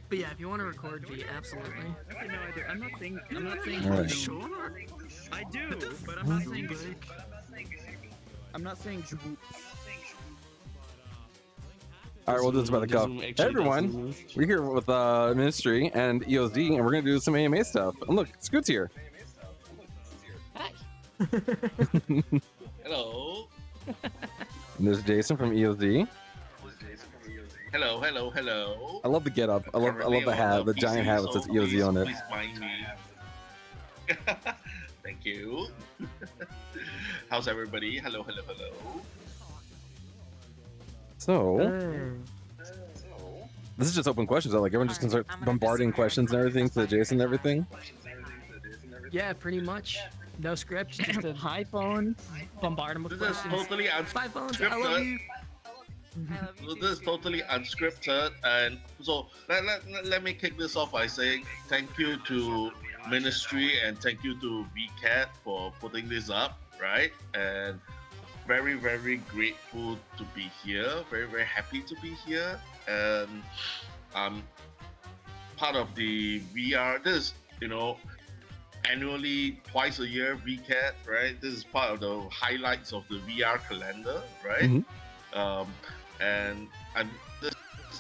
But yeah, if you want to record V, absolutely. Okay, no, I do. I'm not saying. I'm not saying. Alright. Sure. I do, but I'm not saying. I'm not saying. All right, well, this is about to go. Hey, everyone, we're here with Ministry and EOZ, and we're going to do some AMA stuff. And look, Scoot's here. Hi. Hello. And there's Jason from EOZ. Hello, hello, hello. I love the getup. I love the hat, the giant hat that says EOZ on it. Please mind me. Thank you. How's everybody? Hello, hello, hello. So, this is just open questions. Like everyone just can start bombarding questions and everything to Jason and everything. Yeah, pretty much. No script, just a Hi, phone. bombard them with This is questions. totally Bye, phones. I love you. So this is totally unscripted, and so let me kick this off by saying thank you to Ministry and thank you to Vket for putting this up, right? And very, very grateful to be here. Very, very happy to be here. And I'm part of the VR. This, annually, twice a year, Vket, right? This is part of the highlights of the VR calendar, right? And this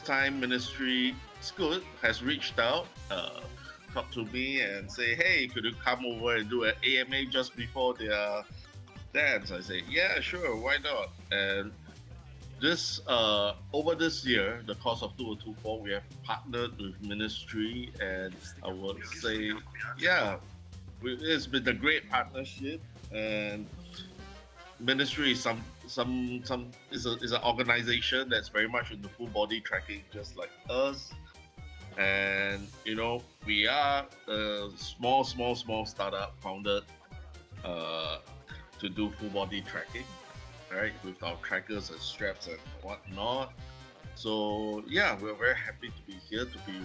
time, Ministry Scoot has reached out, talked to me, and say, "Hey, could you come over and do an AMA just before their dance?" I say, "Yeah, sure, why not?" And this over this year, the course of 2024, we have partnered with Ministry, and I would say, yeah, it's been a great partnership. And Ministry is is an organization that's very much into full body tracking, just like us. And we are a small startup founded to do full body tracking, right? With our trackers and straps and whatnot. So yeah, we're very happy to be here to be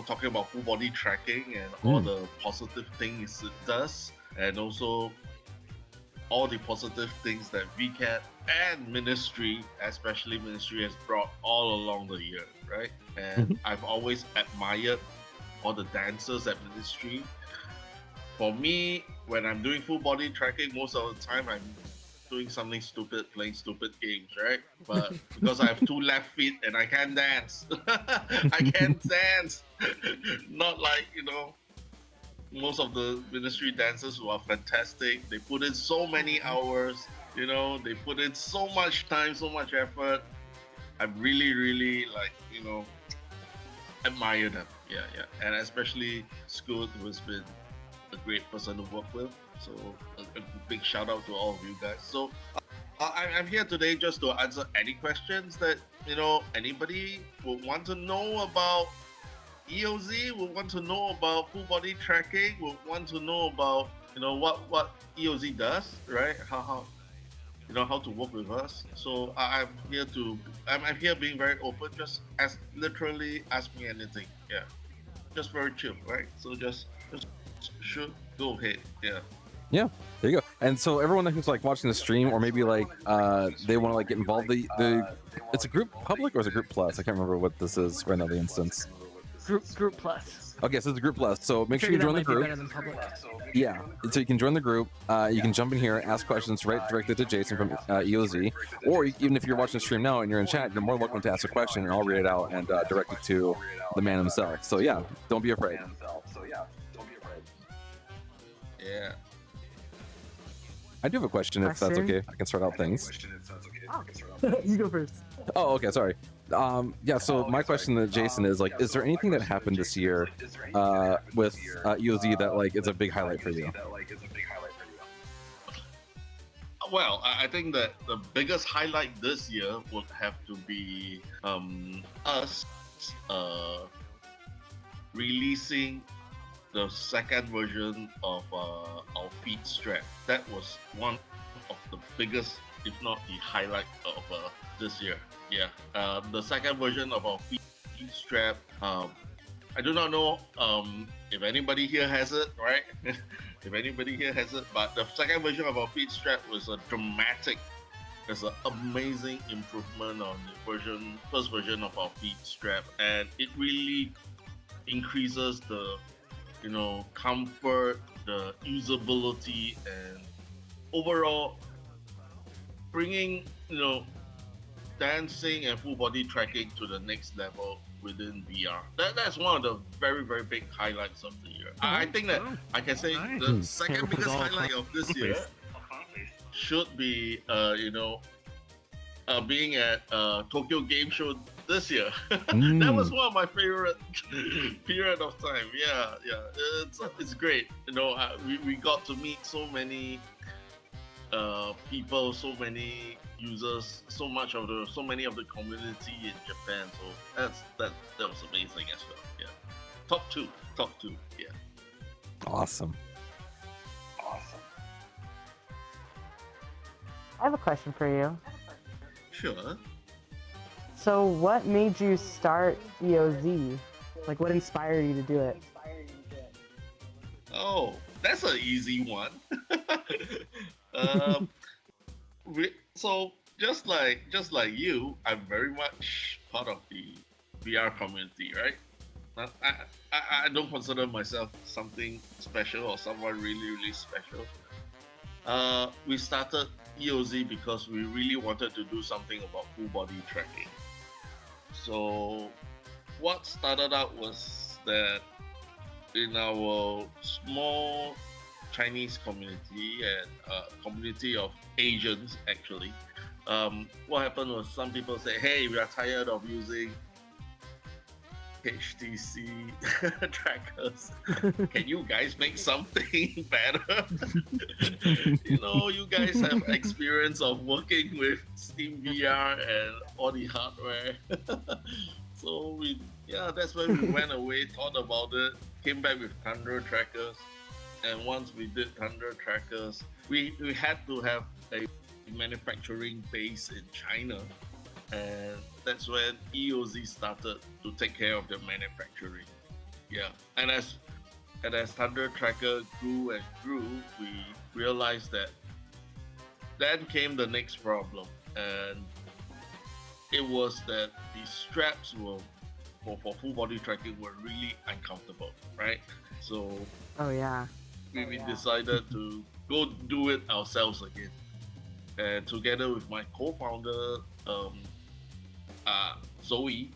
talking about full body tracking and all the positive things it does, and also all the positive things that Vket and Ministry, especially Ministry, has brought all along the year, right? And I've always admired all the dancers at Ministry. For me, when I'm doing full body tracking, most of the time I'm doing something stupid, playing stupid games, right? But because I have two left feet and I can't dance, I can't dance. Not like, most of the Ministry dancers who are fantastic. They put in so many hours, they put in so much time, so much effort. I really, really admire them. Yeah. And especially Scoot, who has been a great person to work with. So a big shout out to all of you guys. So I'm here today just to answer any questions that anybody would want to know about EOZ, would want to know about full body tracking, would want to know about what EOZ does, right? How to work with us. So I'm here being very open. Just literally ask me anything. Yeah, just very chill, right? So just shoot, go ahead. Yeah, there you go. And so everyone who's watching the stream, or maybe they want to get involved. It's a group public or is it group plus? I can't remember what this is right now. The instance. Group plus. Okay, so it's a group plus. So make sure you join the group. Yeah, so you can join the group. You can jump in here, ask questions directly to Jason from EOZ, or even if you're watching the stream now and you're in chat, you're more than welcome to ask a question, and I'll read it out and direct it to the man himself. So yeah, don't be afraid. Yeah. I do have a question, if that's okay. I can start out things. You go first. Oh, okay, sorry. Yeah, so my question to Jason is, is there anything that happened this year with EOZ that, is a big highlight for you? Well, I think that the biggest highlight this year would have to be us releasing the second version of our feet strap. That was one of the biggest, if not the highlight of this year. Yeah, the second version of our feet strap. I do not know if anybody here has it, right? If anybody here has it, but the second version of our feet strap was a dramatic there's an amazing improvement on the first version of our feet strap, and it really increases the comfort, the usability, and overall bringing dancing and full body tracking to the next level within VR. That's one of the very, very big highlights of the year. I think that I can say the second biggest highlight of this year should be being at Tokyo Game Show this year. That was one of my favorite period of time. Yeah, it's great. We got to meet so many people, so many users, so many of the community in Japan. So that was amazing as well. Yeah, top two. Yeah. Awesome. I have a question for you. Sure. So what made you start EOZ? Like, what inspired you to do it? Oh, that's an easy one. So just like you, I'm very much part of the VR community, right? I don't consider myself something special or someone really, really special. We started EOZ because we really wanted to do something about full body tracking. So what started out was that in our small Chinese community and community of Asians actually, what happened was some people say, hey, we are tired of using HTC trackers. Can you guys make something better? You guys have experience of working with Steam VR and all the hardware. So that's when we went away, thought about it, came back with Thunder trackers. And once we did Thunder trackers, we had to have a manufacturing base in China. And that's when EOZ started to take care of the manufacturing. Yeah, and as Thunder Tracker grew and grew, we realized that then came the next problem, and it was that the straps were for full body tracking were really uncomfortable, right? So we decided to go do it ourselves again, and together with my co-founder. Zoe,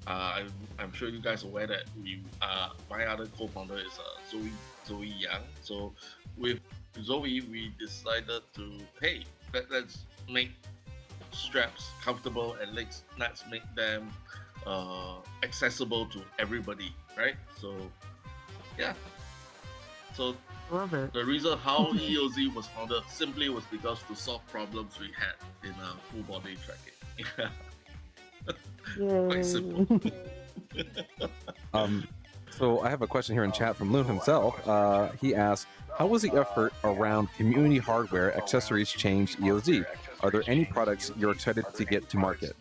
I'm sure you guys are aware that my other co-founder is Zoe Yang. So with Zoe, we decided to let's make straps comfortable and let's make them accessible to everybody, right? So so Love it. the reason how EOZ was founded simply was because to solve problems we had in full body tracking. Quite simple. So I have a question here in chat from Loon himself. He asks, how was the effort around community hardware accessories changed EOZ? Are there any products you're excited to get to market?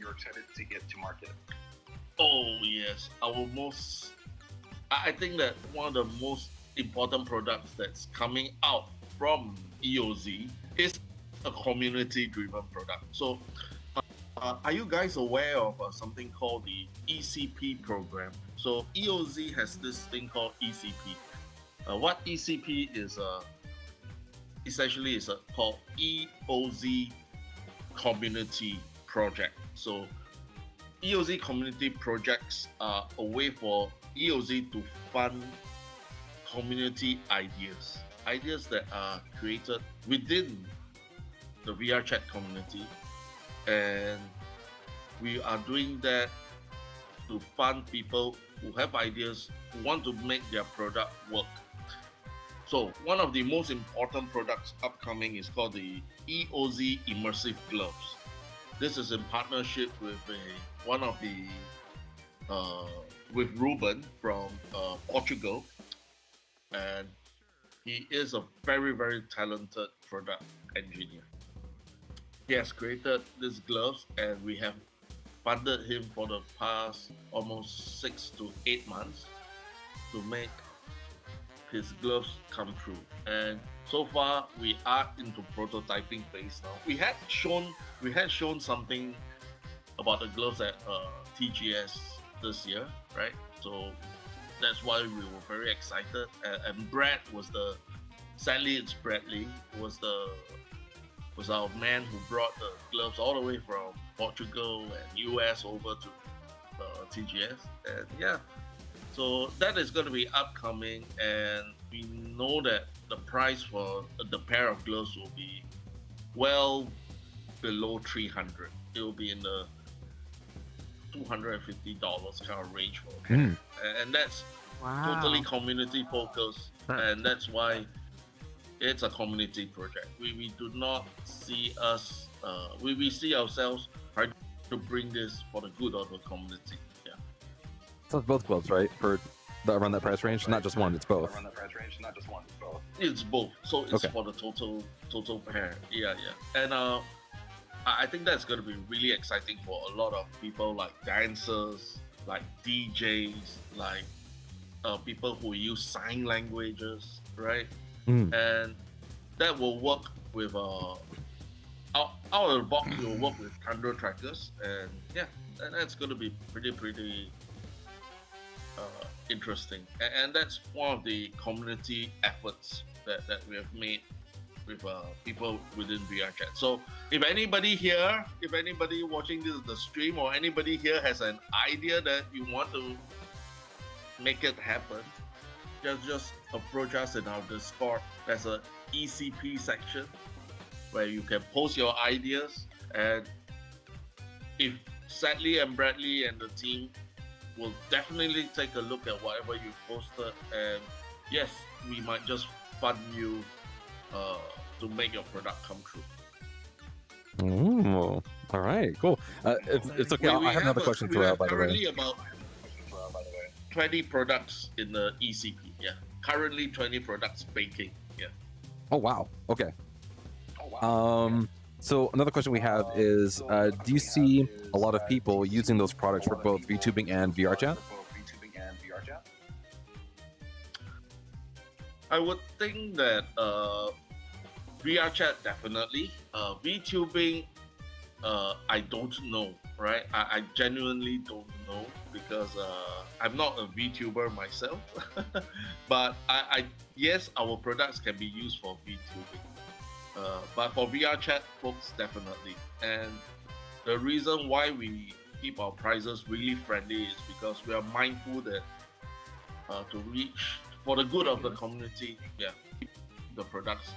Oh yes, I think that one of the most important products that's coming out from EOZ is a community-driven product. So are you guys aware of something called the ECP program? So EOZ has this thing called ECP. What ECP is essentially is called EOZ Community Project. So EOZ Community Projects are a way for EOZ to fund community ideas that are created within the VRChat community. And we are doing that to fund people who have ideas, who want to make their product work. So one of the most important products upcoming is called the EOZ Immersive Gloves. This is in partnership with with Ruben from Portugal, and he is a very, very talented product engineer. He has created these gloves, and we have funded him for the past almost 6 to 8 months to make his gloves come true. And so far we are into prototyping phase now. We had shown something about the gloves at TGS this year, right? So that's why we were very excited. And Brad was sadly it's Bradley was our man who brought the gloves all the way from Portugal and US over to TGS. And yeah, so that is going to be upcoming, and we know that the price for the pair of gloves will be well below 300. It will be in the $250 kind of range for a pair. And that's totally community focused, and that's why it's a community project. We do not see us, we see ourselves trying to bring this for the good of the community. Yeah. So it's both gloves, right? For around that price range, not just one. It's both. It's both. So it's for the total pair. Yeah. And I think that's going to be really exciting for a lot of people, like dancers, like DJs, like people who use sign languages, right? And that will work with out of the box. It will work with Thunder trackers, and yeah, and that's going to be pretty interesting. And that's one of the community efforts that we have made with people within VRChat. So if anybody watching the stream, or anybody here has an idea that you want to make it happen, just approach us in our Discord. There's a ECP section where you can post your ideas, and if Sadly and Bradley and the team will definitely take a look at whatever you posted, and yes, we might just fund you to make your product come true. Oh, all right, cool. If it's okay, I have another question for by the way. Currently about 20 products in the ECP. Yeah, currently 20 products baking. Yeah. Oh wow. Okay. So another question we have is, do you see a lot of people using those products for both VTubing and VRChat? I would think that VRChat definitely. VTubing, I don't know, right? I genuinely don't know, because I'm not a VTuber myself. But yes, our products can be used for VTubing. But for VRChat folks, definitely. And the reason why we keep our prices really friendly is because we are mindful that to reach, for the good of the community, yeah, the products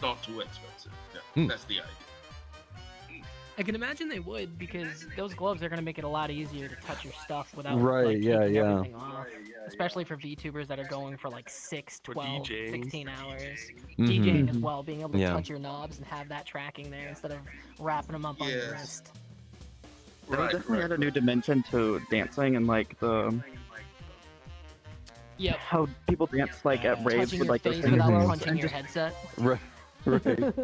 not too expensive. Yeah, that's the idea. I can imagine they would, because those gloves are going to make it a lot easier to touch your stuff without taking everything off. Especially for VTubers that are going for like 6, 12, 16 hours. DJing as well, being able to touch your knobs and have that tracking there instead of wrapping them up on your wrist. They definitely add a new dimension to dancing, and like how people dance like at raves Touching with your like face those things without and punching your headset. Right.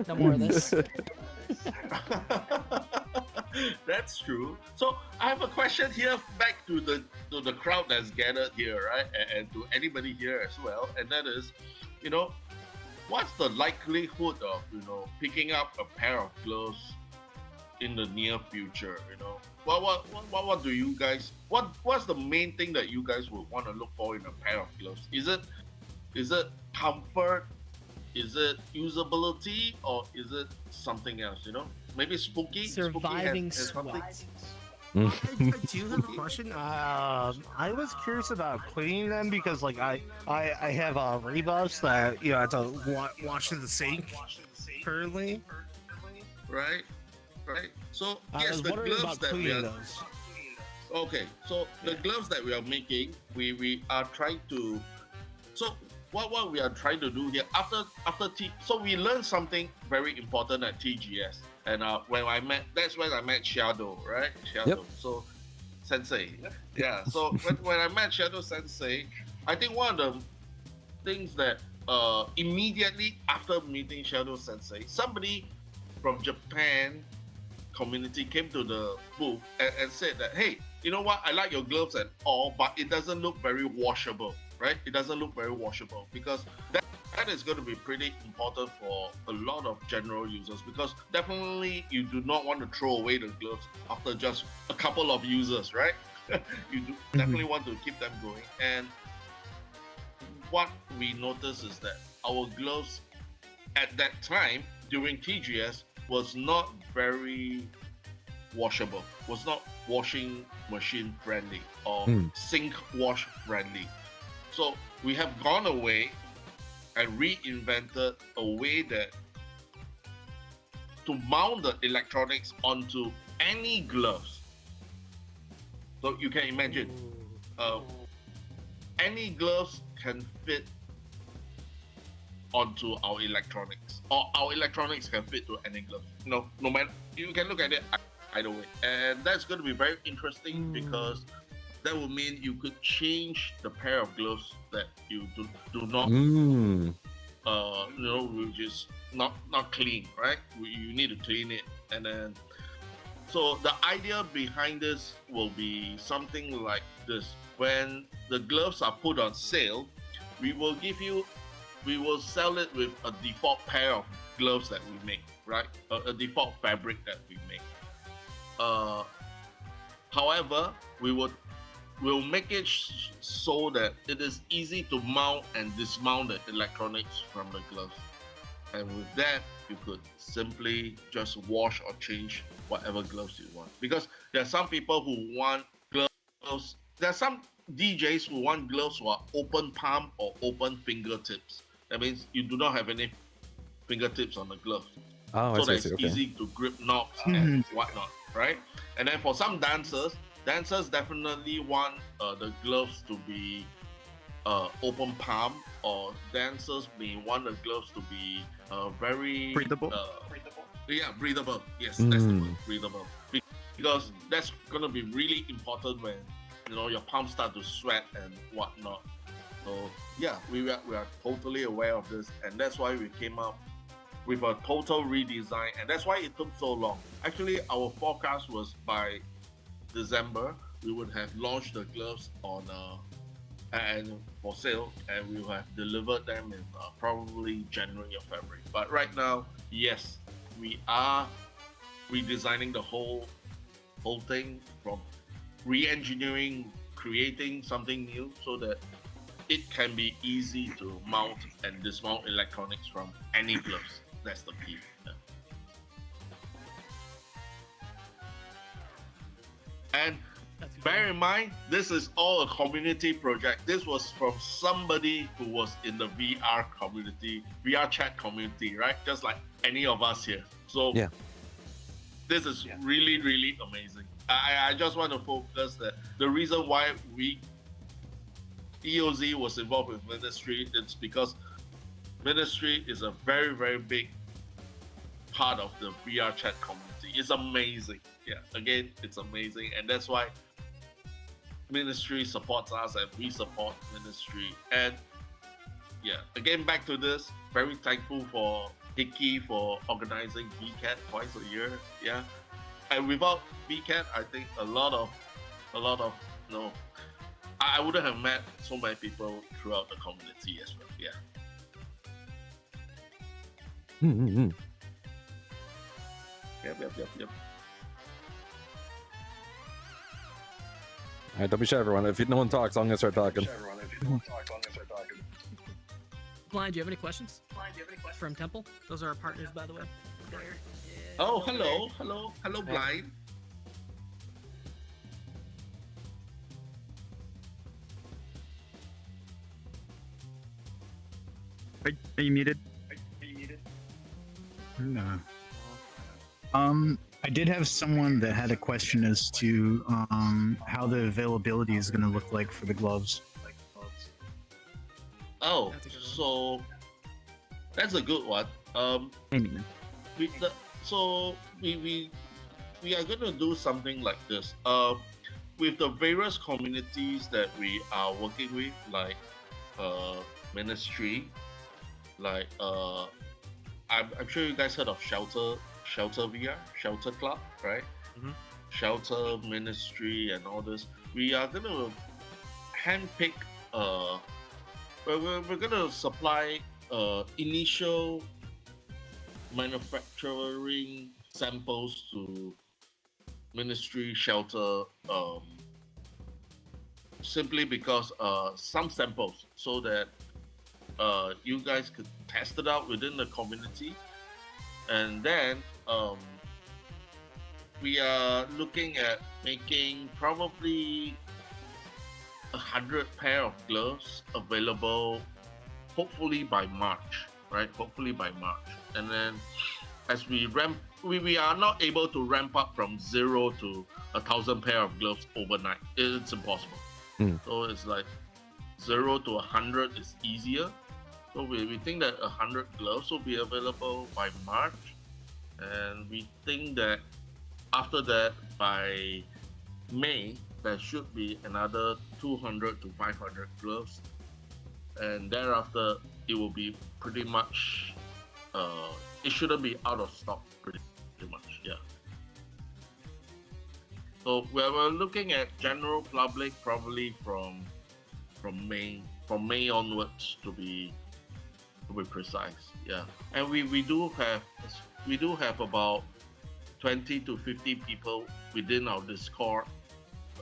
No more of this. That's true. So I have a question here back to the crowd that's gathered here, right? And to anybody here as well. And that is, what's the likelihood of, picking up a pair of gloves in the near future? What do you guys, what's the main thing that you guys would want to look for in a pair of gloves? Is it comfort? Is it usability, or is it something else? Maybe spooky. Surviving spooky sweat. I do have a question. I was curious about cleaning them, because like I have rebuffs that I have to wash in the sink currently. Right. So I yes, was the wondering gloves about that we cleaning are. those. Okay, so the gloves that we are making, we are trying to. So what we are trying to do here after so we learned something very important at TGS, and that's when I met Shadow, right? Shadow. So Sensei. Yeah. So when I met Shadow Sensei, I think one of the things that immediately after meeting Shadow Sensei, somebody from Japan community came to the booth and said that, hey, you know what? I like your gloves and all, but it doesn't look very washable. Right? It doesn't look very washable, because that that is going to be pretty important for a lot of general users, because definitely you do not want to throw away the gloves after just a couple of users, right? You do definitely want to keep them going. And what we noticed is that our gloves at that time during TGS was not very washable, was not washing machine friendly or sink wash friendly. So we have gone away and reinvented a way that to mount the electronics onto any gloves. So you can imagine, any gloves can fit onto our electronics, or our electronics can fit to any glove. No matter, you can look at it either way, and that's going to be very interesting because that will mean you could change the pair of gloves that you do not, which is not clean, right? You need to clean it, and then. So the idea behind this will be something like this. When the gloves are put on sale, we will sell it with a default pair of gloves that we make, right? A default fabric that we make. However, we'll make it so that it is easy to mount and dismount the electronics from the gloves. And with that, you could simply just wash or change whatever gloves you want. Because there are some people who want gloves. There are some DJs who want gloves who are open palm or open fingertips. That means you do not have any fingertips on the glove. So that it's easy to grip knobs and whatnot, right? And then for some dancers definitely want the gloves to be open palm, or dancers may want the gloves to be very breathable. Breathable. Yes, that's the word, breathable. Because that's gonna be really important when your palms start to sweat and whatnot. So yeah, we are totally aware of this, and that's why we came up with a total redesign, and that's why it took so long. Actually, our forecast was by December we would have launched the gloves on and for sale, and we will have delivered them in probably January or February. But right now, yes, we are redesigning the whole thing, from re-engineering, creating something new so that it can be easy to mount and dismount electronics from any gloves. That's the key. Yeah. And bear in mind, this is all a community project. This was from somebody who was in the VR community, VRChat community, right? Just like any of us here. So yeah, this is really, really amazing. I just want to focus that the reason why EOZ was involved with Ministry, it's because Ministry is a very, very big part of the VRChat community. It's amazing. Yeah, again, it's amazing. And that's why Ministry supports us and we support Ministry. And yeah, again, back to this, very thankful for Hickey for organizing Vket twice a year. Yeah. And without Vket, I think a lot of I wouldn't have met so many people throughout the community as well. Yeah. Yep. All right, don't be shy, everyone. If no one talks, I'm gonna start talking. Blind, do you have any questions? From Temple? Those are our partners, by the way. Oh, hello, Blind. Are you muted? No. I did have someone that had a question as to how the availability is going to look like for the gloves. Oh, so that's a good one. We are going to do something like this. With the various communities that we are working with, like Ministry, like I'm sure you guys heard of Shelter VR, Shelter Club, right? Shelter Ministry and all this. We are gonna handpick. We're gonna supply initial manufacturing samples to ministry shelter, simply because some samples, so that you guys could test it out within the community, and then we are looking at making probably 100 pair of gloves available, hopefully by March, right? Hopefully by March. And then as we we are not able to ramp up from 0 to 1,000 pair of gloves overnight. It's impossible. So it's like 0 to 100 is easier. So we think that 100 gloves will be available by March. And we think that after that, by May, there should be another 200 to 500 gloves, and thereafter it will be pretty much. It shouldn't be out of stock pretty much. Yeah. So we're looking at general public probably from May onwards to be precise. Yeah, and we do have about 20 to 50 people within our Discord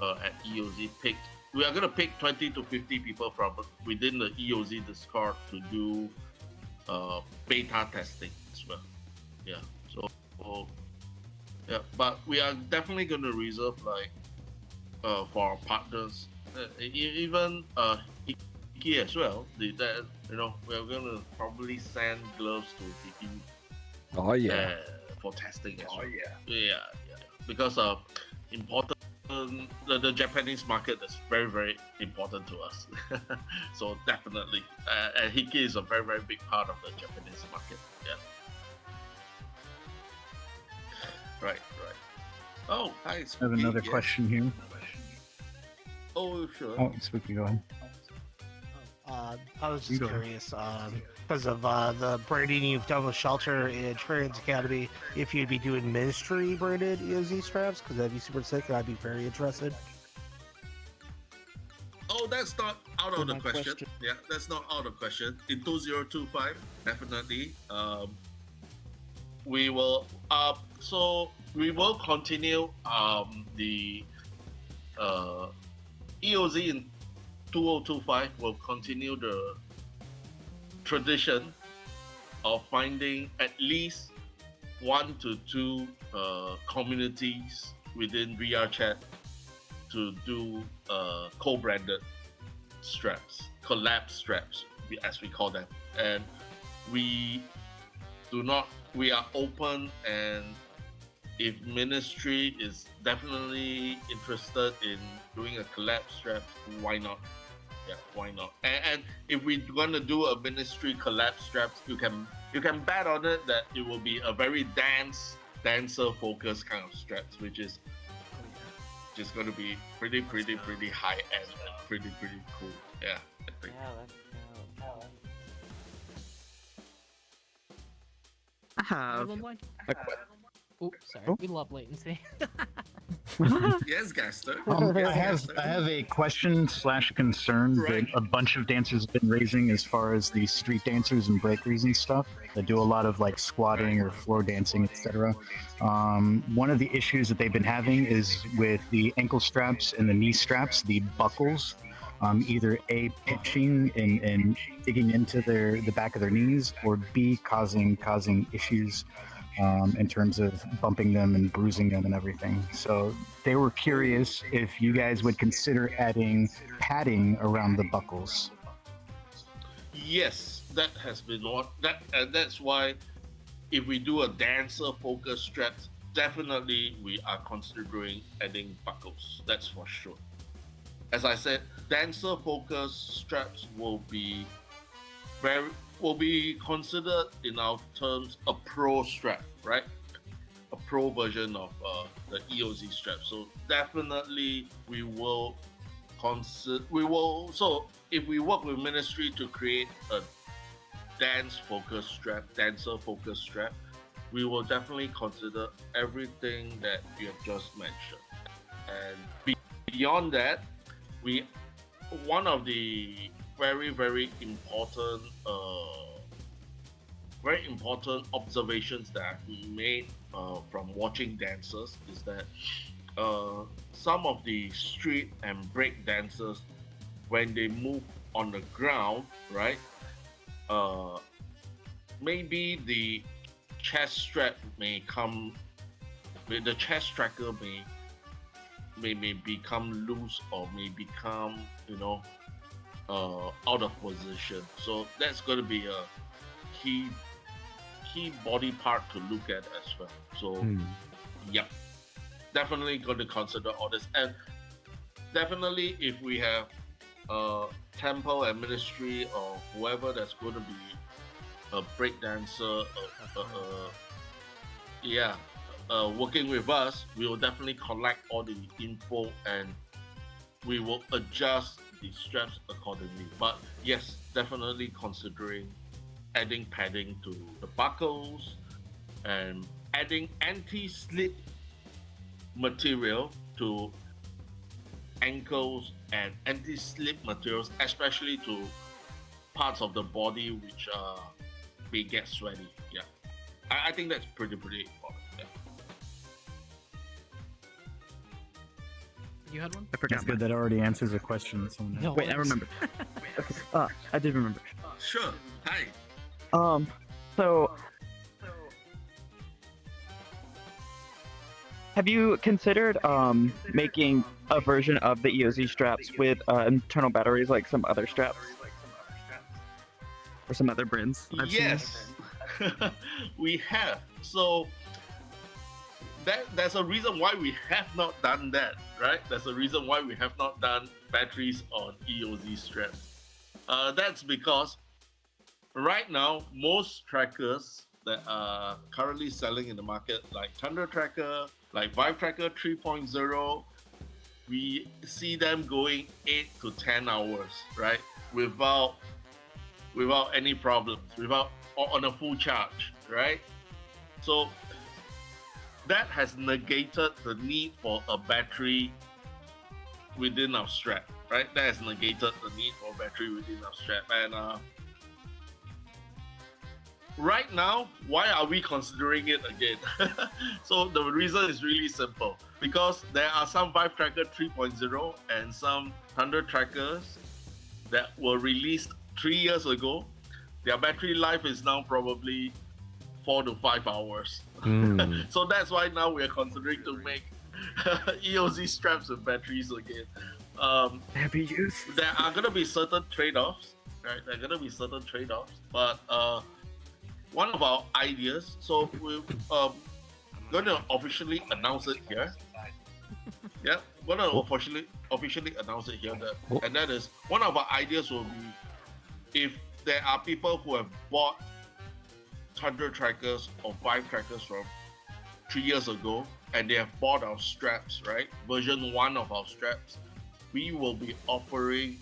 at EOZ picked. We are gonna pick 20 to 50 people from within the EOZ Discord to do beta testing as well. Yeah. So yeah, but we are definitely gonna reserve like for our partners, even Hiki as well. That we're gonna probably send gloves to Hiki. Oh yeah. For testing as well. Yeah. Because important. The Japanese market is very, very important to us. So definitely, and Hiki is a very, very big part of the Japanese market. Yeah. Right. Oh, hi. Spooky. I have another question here. Oh, sure. Oh, Spooky, go ahead. I was just curious, because of the branding you've done with Shelter and Trans Academy, if you'd be doing ministry branded EOZ straps, because that'd be super sick, and I'd be very interested. Oh, that's not out of the question. Yeah, that's not out of question. In 2025, definitely. We will. So we will continue the EOZ in 2025 will continue the tradition of finding at least 1 to 2 communities within VRChat to do co-branded straps, collab straps, as we call them. And we are open, and if ministry is definitely interested in doing a collab strap, why not? Yeah, why not? And if we're gonna do a ministry collab straps, you can bet on it that it will be a very dancer focused kind of straps, which is just gonna be pretty high end and pretty cool. Yeah, I think. I have Oops, sorry. We love latency. Yes, Gaster. I have a question / concern that a bunch of dancers have been raising as far as the street dancers and breakers and stuff that do a lot of like squatting or floor dancing, etc. One of the issues that they've been having is with the ankle straps and the knee straps, the buckles, either A, pinching and digging into the back of their knees, or B, causing issues in terms of bumping them and bruising them and everything. So they were curious if you guys would consider adding padding around the buckles. Yes, that has been that's why if we do a dancer focused straps, definitely we are considering adding buckles. That's for sure. As I said, dancer focused straps will be considered in our terms a pro strap, right? A pro version of the EOZ strap. So definitely we will consider. So if we work with ministry to create a dancer focused strap, we will definitely consider everything that you have just mentioned. And beyond that, one of the very important very important observations that I've made from watching dancers is that some of the street and break dancers, when they move on the ground, right? Maybe the chest strap may come, the chest tracker may become loose or may become, out of position. So that's going to be a key body part to look at as well. So, yep, definitely going to consider all this. And definitely, if we have temple and ministry or whoever that's going to be a break dancer, working with us, we will definitely collect all the info and we will adjust the straps accordingly. But yes, definitely considering adding padding to the buckles and adding anti-slip material to ankles and anti-slip materials, especially to parts of the body which may get sweaty. Yeah, I think that's pretty important. Yeah. You had one? I forgot. It's good that already answers a question. So No, wait, I remember. Okay. I did remember. Sure. Hi. So have you considered making a version of the EOZ straps with internal batteries like some other straps? Or some other brands? Yes, we have. So there's a reason why we have not done that, right? There's a reason why we have not done batteries on EOZ straps. That's because right now, most trackers that are currently selling in the market, like Thunder Tracker, like Vive Tracker 3.0, we see them going 8 to 10 hours, right? Without any problems, on a full charge, right? So that has negated the need for a battery within our strap, right? That has negated the need for a battery within our strap. And right now, why are we considering it again? So the reason is really simple. Because there are some Vive Tracker 3.0 and some Thunder Trackers that were released 3 years ago. Their battery life is now probably 4 to 5 hours. So that's why now we're considering to make EOZ straps with batteries again. Heavy use. There are going to be certain trade-offs, right? There are going to be certain trade-offs, but one of our ideas, so we're going to officially announce it here. Yeah, we're going to officially announce it here. And that is, one of our ideas will be, if there are people who have bought Thunder Trackers or Vive Trackers from 3 years ago, and they have bought our straps, right? Version 1 of our straps, we will be offering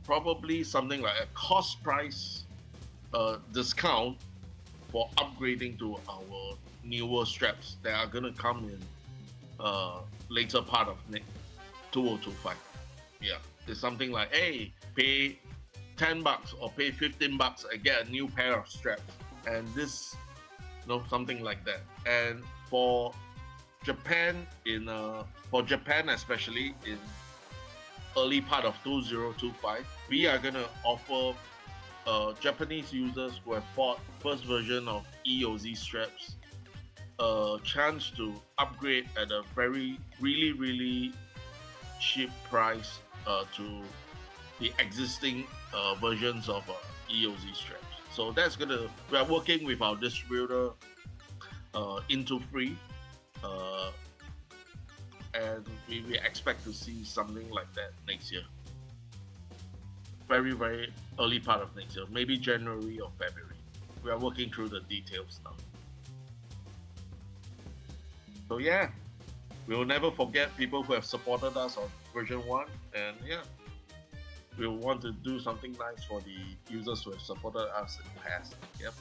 probably something like a cost price discount for upgrading to our newer straps that are going to come in later part of 2025. Yeah, it's something like, hey, pay $10 or pay $15 and get a new pair of straps, and this, something like that. And for Japan, especially in early part of 2025, we are gonna offer Japanese users who have bought first version of EOZ straps a chance to upgrade at a really cheap price to the existing versions of EOZ straps. So that's we are working with our distributor Into Free, and we expect to see something like that next year. Very early part of next year, maybe January or February. We are working through the details now. So yeah, we will never forget people who have supported us on version 1, and yeah, we want to do something nice for the users who have supported us in the past. Yep.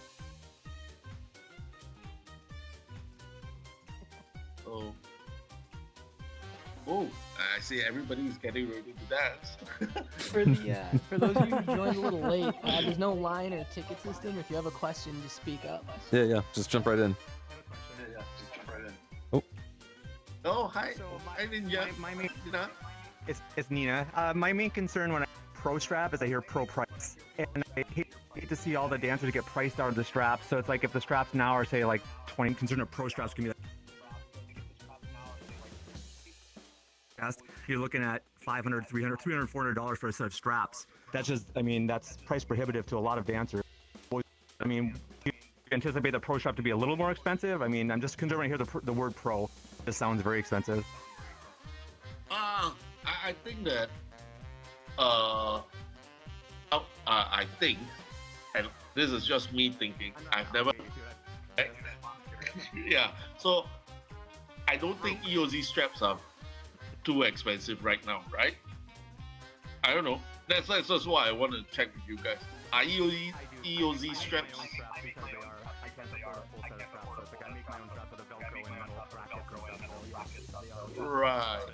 So Oh, I see everybody's getting ready to dance. For those of you who joined a little late, there's no line or ticket system. If you have a question, just speak up. Yeah. Just jump right in. Oh. Oh, hi. So Hi, Ninja. my main, Nina. it's Nina. My main concern when I pro strap is I hear pro price, and I hate to see all the dancers get priced out of the straps. So it's like if the straps now are say like 20, considering a pro straps can be like, you're looking at $500, $300, $300, $400 for a set of straps. That's just, I mean, that's price prohibitive to a lot of dancers. I mean, you anticipate the pro strap to be a little more expensive? I mean, I'm just concerned when I hear the word pro. This sounds very expensive. I think that I think, and this is just me thinking, I've never yeah, so I don't think EOZ straps are too expensive right now, right? I don't know. That's just why I want to check with you guys. Are EOZ straps? Right.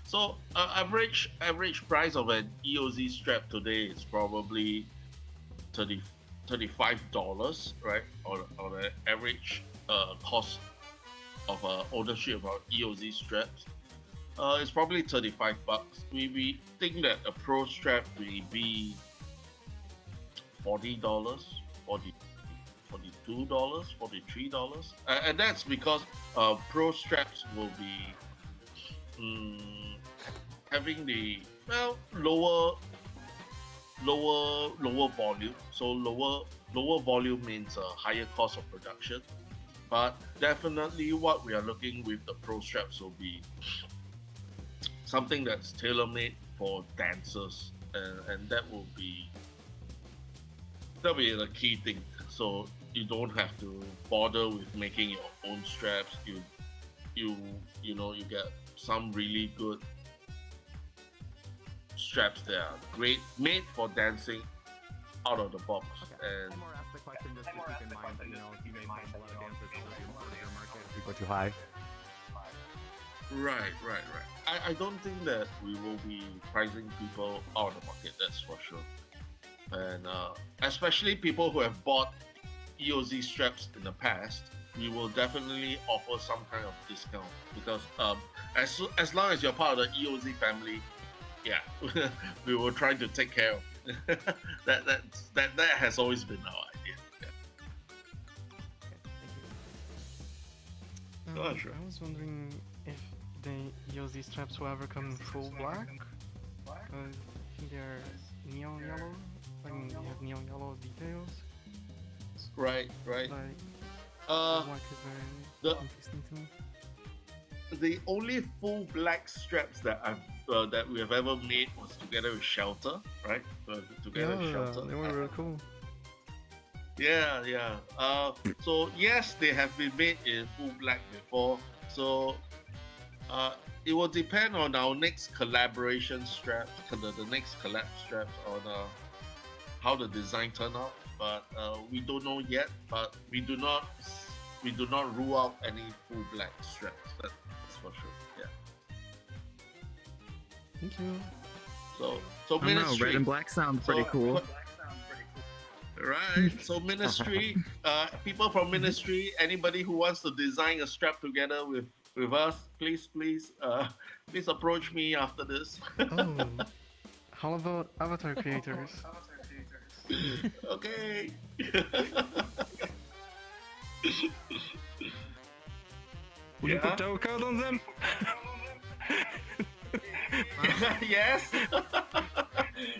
So average price of an EOZ strap today is probably $35, right? Or the average cost of ownership of EOZ straps. It's probably $35. We think that a pro strap will be $40, $42, $43, and that's because pro straps will be having the lower volume. So lower volume means a higher cost of production. But definitely what we are looking with the pro straps will be something that's tailor-made for dancers, and that'll be the key thing. So you don't have to bother with making your own straps. You get some really good straps that are great, made for dancing out of the box. And The question just to keep in mind that, you may find a lot of dancers who your market if you go too high. Right. I don't think that we will be pricing people out of the market, that's for sure. And especially people who have bought EOZ straps in the past, we will definitely offer some kind of discount because as long as you're part of the EOZ family, yeah, we will try to take care of it. that has always been our idea. Yeah. Sure. I was wondering if the EOZ straps will ever come full black. I think they're neon yellow. I mean, you have neon yellow details. Right. Like, black is very interesting to me. The only full black straps that we have ever made was together with Shelter, right? Together with Shelter. They were really cool. Yeah. So yes, they have been made in full black before. So it will depend on our next collaboration straps, the next collab straps, on how the design turn out. But we don't know yet. But we do not rule out any full black straps. That's for sure. Yeah. Thank you. So Ministry. Red and black sounds pretty cool. Right. So Ministry, people from Ministry, anybody who wants to design a strap together with us, please approach me after this. Oh, how about avatar creators? Okay. Will you put toe code on them? Yes.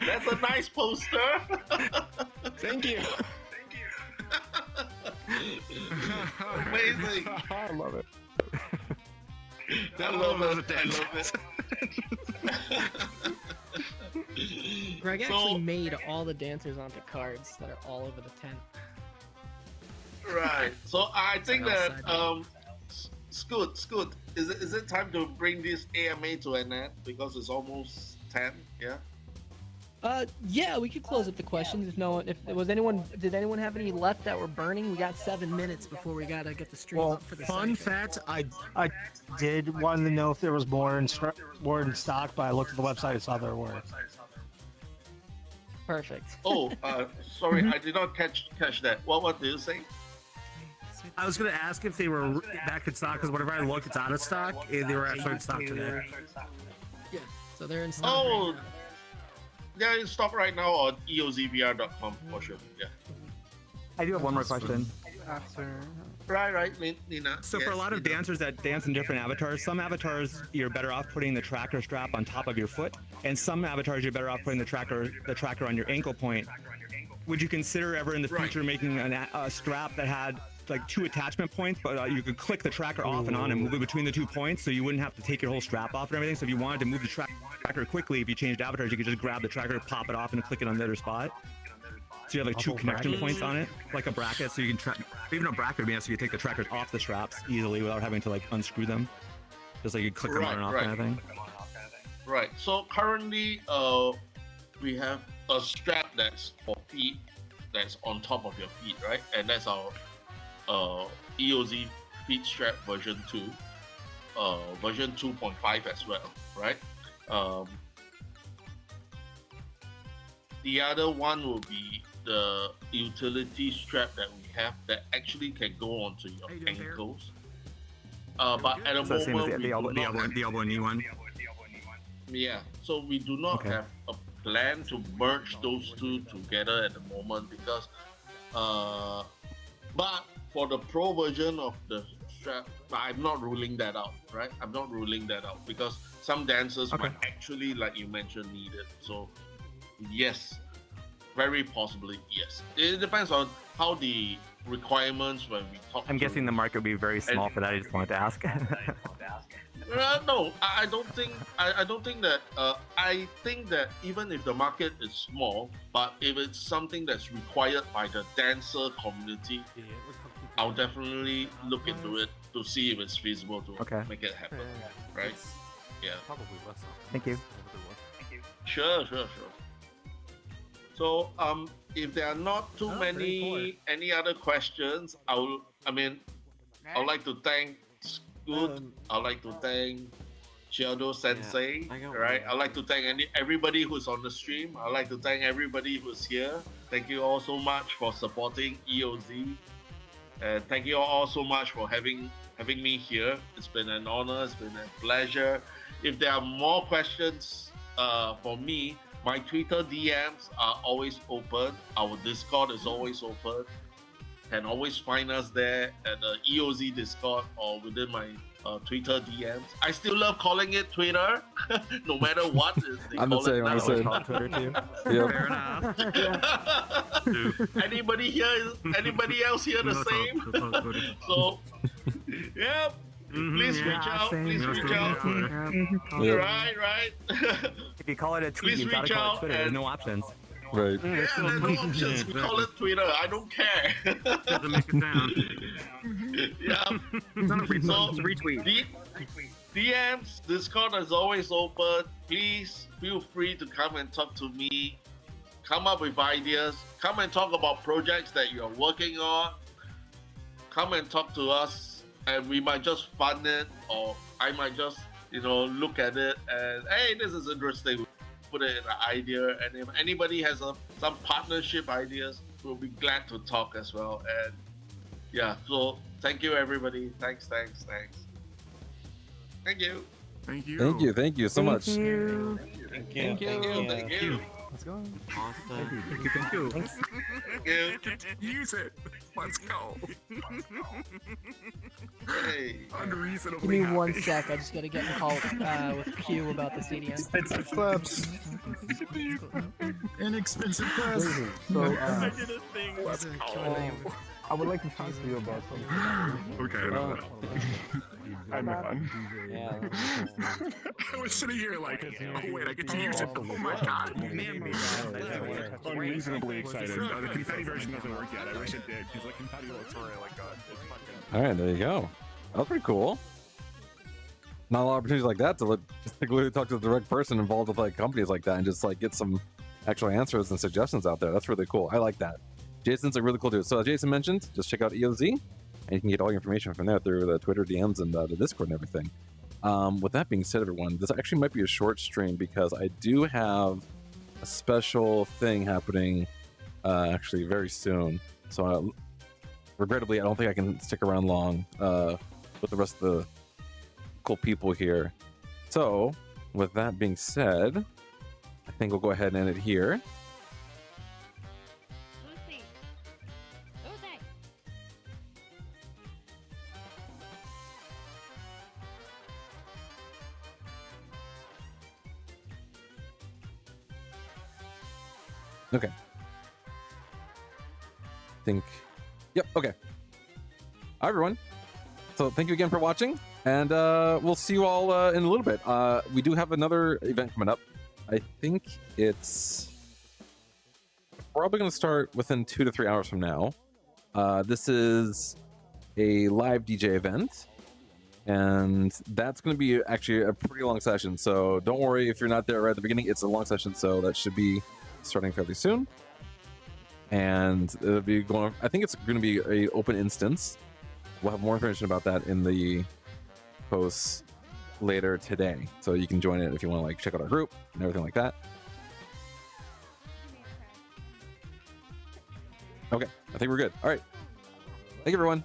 That's a nice poster. Thank you. Amazing. I love it. I love it. Greg actually made all the dancers onto cards that are all over the tent. Right. So I think that Scoot, is it time to bring this AMA to an end because it's almost 10? Yeah. Yeah, we could close up the questions if did anyone have any left that were burning? We got 7 minutes before we gotta get the stream up for the fun second. fact, I did want to know if there was more in stock, but I looked at the website and saw there were. Perfect. Oh, sorry, I did not catch that. What did you say? I was gonna ask if they were back in stock because whenever I look, it's out of stock, and they were actually in stock today. Yeah, so they're in stock. Oh, right now. they're in stock right now on EOZVR.com for sure. Yeah. I do have one more question. Right, Nina. So for a lot of dancers that dance in different avatars, some avatars you're better off putting the tracker strap on top of your foot, and some avatars you're better off putting the tracker on your ankle point. Would you consider ever in the future making a strap that had like 2 attachment points, but you could click the tracker off and on and move it between the 2 points, so you wouldn't have to take your whole strap off and everything? So if you wanted to move the tracker quickly, if you changed avatars, you could just grab the tracker, pop it off, and click it on the other spot. So you have like 2 connection points on it, like a bracket, so you can track. Even a bracket would be nice, so you take the trackers off the straps easily without having to like unscrew them. Just like you click them on and off kind of thing. Right. So currently, we have a strap that's for feet, that's on top of your feet, right? And that's our EOZ feet strap version 2, version 2.5 as well, right? The other one will be the utility strap that we have that actually can go onto your ankles. But at the moment, the elbow knee one. Yeah, so we do not have a plan to merge those two together at the moment because, but for the pro version of the strap, I'm not ruling that out, right? I'm not ruling that out because some dancers might actually, like you mentioned, need it. So yes, very possibly yes. It depends on how the requirements when we talk. I'm guessing the market would be very small for that. I just wanted to ask. No, I don't think. I don't think that. I think that even if the market is small, but if it's something that's required by the dancer community, I'll definitely look into it to see if it's feasible to make it happen. Right? Yeah. Probably less. Thank you. Sure. So, if there are not too many any other questions, I would like to thank Scoot. I'd like to thank Chiado Sensei. Right? I'd like to thank everybody who's on the stream. I'd like to thank everybody who's here. Thank you all so much for supporting EOZ. And thank you all so much for having me here. It's been an honor. It's been a pleasure. If there are more questions for me, my Twitter DMs are always open. Our Discord is always open. You can always find us there at the EOZ Discord or within my Twitter DMs. I still love calling it Twitter, no matter what. I'm the same. I'm the same. Twitter too. Yep. Fair enough. Anybody else here the same? So, yeah. Please reach out. Please reach out. Right. If you call it a tweet, you gotta call it Twitter. There's no options. Right. Yeah, there's no options. We call it Twitter. I don't care. Doesn't make it sound. Yeah. It's not a retweet. DMs, Discord is always open. Please feel free to come and talk to me. Come up with ideas. Come and talk about projects that you're working on. Come and talk to us. And we might just fund it, or I might just, look at it and, hey, this is interesting. Put it in an idea. And if anybody has some partnership ideas, we'll be glad to talk as well. And yeah, so thank you, everybody. Thanks. Thank you. Thank you so much. Thank you. Let's go. Awesome. Thank you. Use it. Let's go. Hey. Give me 1 sec. I just gotta get in call with Q about the CDM. Expensive clubs. Inexpensive clubs. So, I did a thing. Let's go. I would like to talk to you about something. Okay. I'm fun. Yeah. I was sitting here like, oh wait, I get to use it. Oh my god. Unreasonably excited. The confetti version doesn't work yet. I wish it did. Because the confetti looks really like All right, there you go. That's pretty cool. Not a lot of opportunities like that to talk to the direct person involved with like companies like that and just like get some actual answers and suggestions out there. That's really cool. I like that. Jason's a really cool dude. So as Jason mentioned, just check out EOZ, and you can get all your information from there through the Twitter DMs and the Discord and everything. With that being said, everyone, this actually might be a short stream because I do have a special thing happening actually very soon. So regrettably, I don't think I can stick around long with the rest of the cool people here. So with that being said, I think we'll go ahead and end it here. Okay. Yep, okay. Hi, everyone. So thank you again for watching, and we'll see you all in a little bit. We do have another event coming up. I think it's probably going to start within 2 to 3 hours from now. This is a live DJ event, and that's going to be actually a pretty long session. So don't worry if you're not there right at the beginning. It's a long session, so that should be starting fairly soon. And it'll be going, I think it's going to be a open instance. We'll have more information about that in the posts later today, so you can join it if you want to like check out our group and everything like that. Okay, I think we're good. All right, thank you, everyone.